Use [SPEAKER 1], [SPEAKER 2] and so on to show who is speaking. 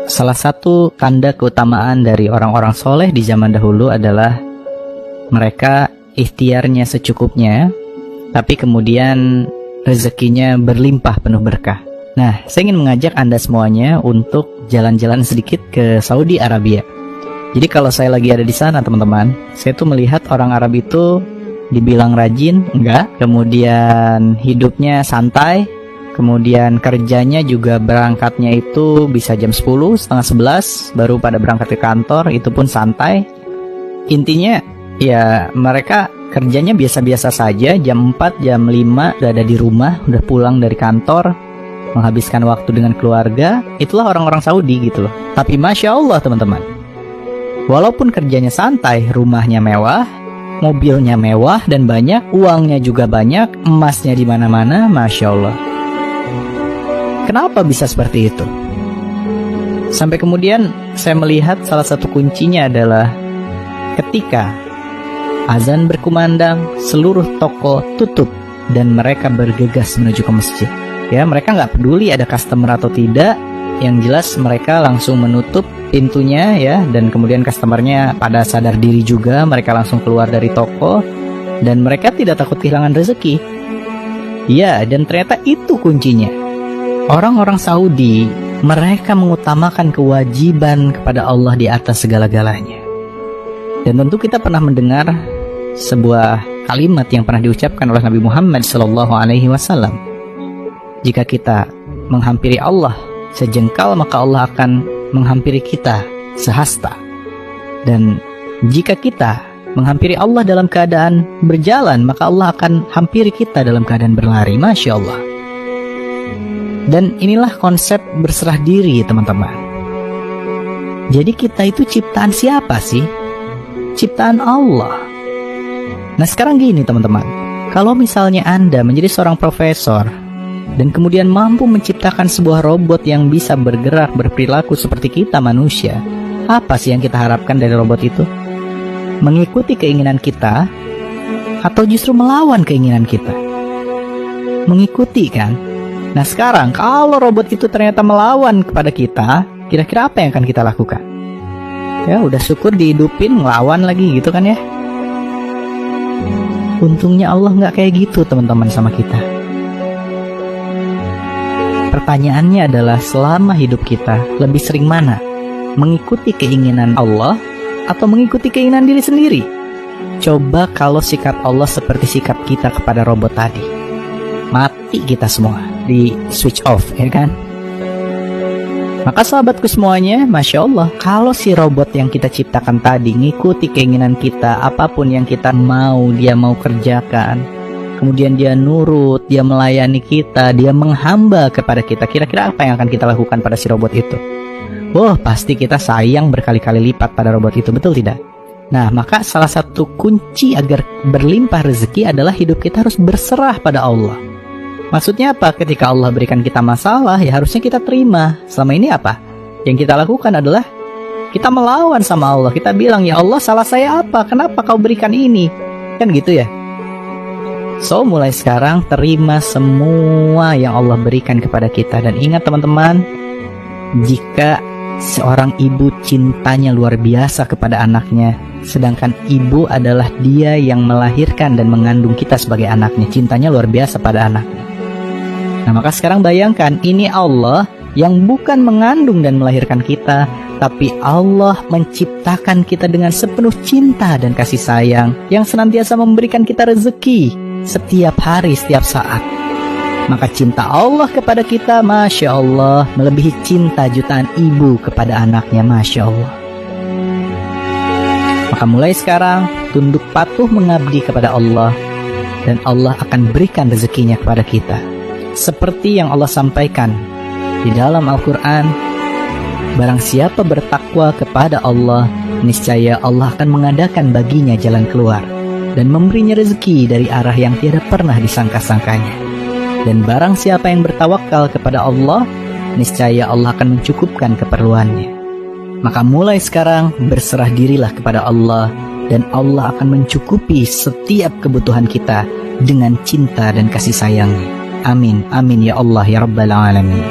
[SPEAKER 1] Salah satu tanda keutamaan dari orang-orang soleh di zaman dahulu adalah mereka ikhtiarnya secukupnya, tapi kemudian rezekinya berlimpah penuh berkah. Nah, saya ingin mengajak Anda semuanya untuk jalan-jalan sedikit ke Saudi Arabia. Jadi kalau saya lagi ada di sana, teman-teman, saya tuh melihat orang Arab itu dibilang rajin, enggak. Kemudian hidupnya santai. Kemudian kerjanya juga berangkatnya itu bisa jam 10, setengah 11, baru pada berangkat ke kantor, itu pun santai. Intinya, ya mereka kerjanya biasa-biasa saja, jam 4, jam 5 udah ada di rumah, udah pulang dari kantor, menghabiskan waktu dengan keluarga. Itulah orang-orang Saudi gitu loh. Tapi Masya Allah teman-teman, walaupun kerjanya santai, rumahnya mewah, mobilnya mewah dan banyak, uangnya juga banyak, emasnya di mana-mana, Masya Allah. Kenapa bisa seperti itu? Sampai kemudian saya melihat salah satu kuncinya adalah ketika azan berkumandang, seluruh toko tutup dan mereka bergegas menuju ke masjid. Ya, mereka nggak peduli ada customer atau tidak. Yang jelas mereka langsung menutup pintunya ya, dan kemudian customernya pada sadar diri juga, mereka langsung keluar dari toko dan mereka tidak takut kehilangan rezeki. Ya, dan ternyata itu kuncinya. Orang-orang Saudi, mereka mengutamakan kewajiban kepada Allah di atas segala-galanya. Dan tentu kita pernah mendengar sebuah kalimat yang pernah diucapkan oleh Nabi Muhammad SAW. Jika kita menghampiri Allah sejengkal, maka Allah akan menghampiri kita sehasta. Dan jika kita menghampiri Allah dalam keadaan berjalan, maka Allah akan hampiri kita dalam keadaan berlari. Masya Allah. Dan inilah konsep berserah diri teman-teman. Jadi kita itu ciptaan siapa sih? Ciptaan Allah. Nah sekarang gini teman-teman, kalau misalnya Anda menjadi seorang profesor dan kemudian mampu menciptakan sebuah robot yang bisa bergerak, berperilaku seperti kita manusia, apa sih yang kita harapkan dari robot itu? Mengikuti keinginan kita atau justru melawan keinginan kita? Mengikuti kan? Nah sekarang kalau robot itu ternyata melawan kepada kita, kira-kira apa yang akan kita lakukan? Ya udah syukur dihidupin, ngelawan lagi gitu kan ya. Untungnya Allah nggak kayak gitu teman-teman sama kita. Pertanyaannya adalah selama hidup kita lebih sering mana? Mengikuti keinginan Allah atau mengikuti keinginan diri sendiri? Coba kalau sikap Allah seperti sikap kita kepada robot tadi, mati kita semua, di switch off ya kan. Maka sahabatku semuanya, Masya Allah, kalau si robot yang kita ciptakan tadi ngikuti keinginan kita, apapun yang kita mau, dia mau kerjakan, kemudian dia nurut, dia melayani kita, dia menghamba kepada kita, kira-kira apa yang akan kita lakukan pada si robot itu? Oh, pasti kita sayang berkali-kali lipat pada robot itu, betul tidak? Nah, maka salah satu kunci agar berlimpah rezeki adalah hidup kita harus berserah pada Allah. Maksudnya apa? Ketika Allah berikan kita masalah, ya harusnya kita terima. Selama ini apa? Yang kita lakukan adalah kita melawan sama Allah. Kita bilang, ya Allah, salah saya apa? Kenapa kau berikan ini? Kan gitu ya. So, mulai sekarang terima semua yang Allah berikan kepada kita. Dan ingat teman-teman, jika seorang ibu cintanya luar biasa kepada anaknya, sedangkan ibu adalah dia yang melahirkan dan mengandung kita sebagai anaknya, cintanya luar biasa pada anaknya. Nah maka sekarang bayangkan, ini Allah yang bukan mengandung dan melahirkan kita, tapi Allah menciptakan kita dengan sepenuh cinta dan kasih sayang, yang senantiasa memberikan kita rezeki setiap hari, setiap saat. Maka cinta Allah kepada kita, Masya Allah, melebihi cinta jutaan ibu kepada anaknya, Masya Allah. Maka mulai sekarang, tunduk patuh mengabdi kepada Allah, dan Allah akan berikan rezekinya kepada kita. Seperti yang Allah sampaikan di dalam Al-Quran, barang siapa bertakwa kepada Allah, niscaya Allah akan mengadakan baginya jalan keluar dan memberinya rezeki dari arah yang tiada pernah disangka-sangkanya. Dan barang siapa yang bertawakal kepada Allah, niscaya Allah akan mencukupkan keperluannya. Maka mulai sekarang berserah dirilah kepada Allah, dan Allah akan mencukupi setiap kebutuhan kita dengan cinta dan kasih sayangnya. Amin, amin ya Allah ya Rabbal Alamin.